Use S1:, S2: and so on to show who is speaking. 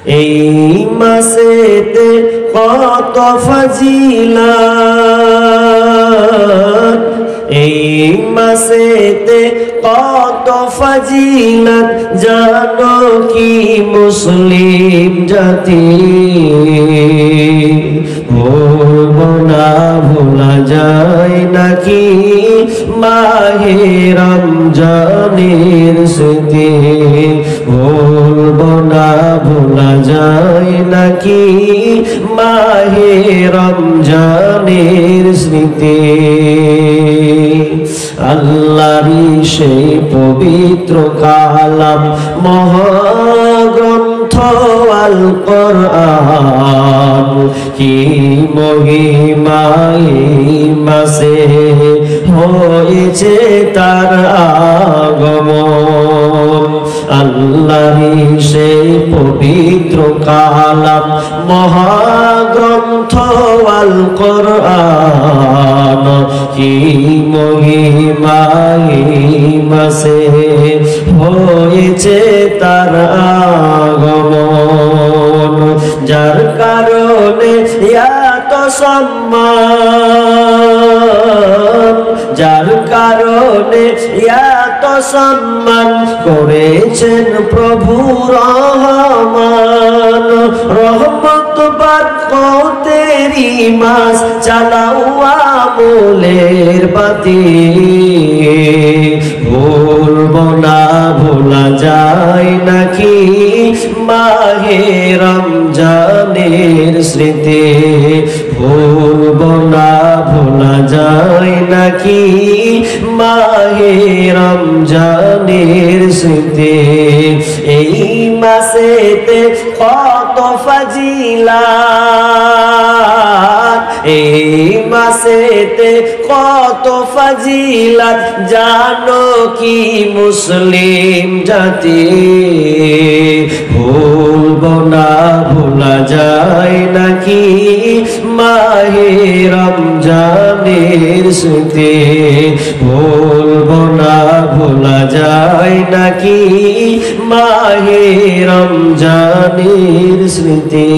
S1: এই মাসেতে কত ফজিলত, এই মাসেতে কত ফজিলত, জানো কি মুসলিম জাতি? ভুলবো না, ভোলা যায় নাকি মাহে রমজানের স্মৃতি? ভুলবো না, ভোলা যায় নাকি মাহে রমজানের স্মৃতি? আল্লাহরই সেই পবিত্র কালাম মহাগ্রন্থ আল কোরআন, কি মহিমা এই মাসে হয়েছে তার আগমন। আল্লাহরই সেই পবিত্র কালাম মহাগ্রন্থ আল কোরআন, কি মহিমা এই মাসে হয়েছে তার আগমন। যার কারণে এত সম্মান, যার কারণে এত সম্মান করেছেন প্রভু রহমান। রহমত বরকতেরি মাস, চালাও আমলের বাতি। ভুলবো না, ভোলা যায় নাকি মাহে রমজানের স্মৃতি? ভুলবো না, ভোলা যায় নাকি মাহে রমজানের স্মৃতি? এই মাসেতে কত ফজিলাত, এই মাসেতে কত ফজিলাত, জানো কি মুসলিম জাতি? ভুলবো না, ভোলা যায় নাকি মাহে রমজানের স্মৃতি? ভুলবো না, ভোলা যায় নাকি মাহে রমজানের স্মৃতি?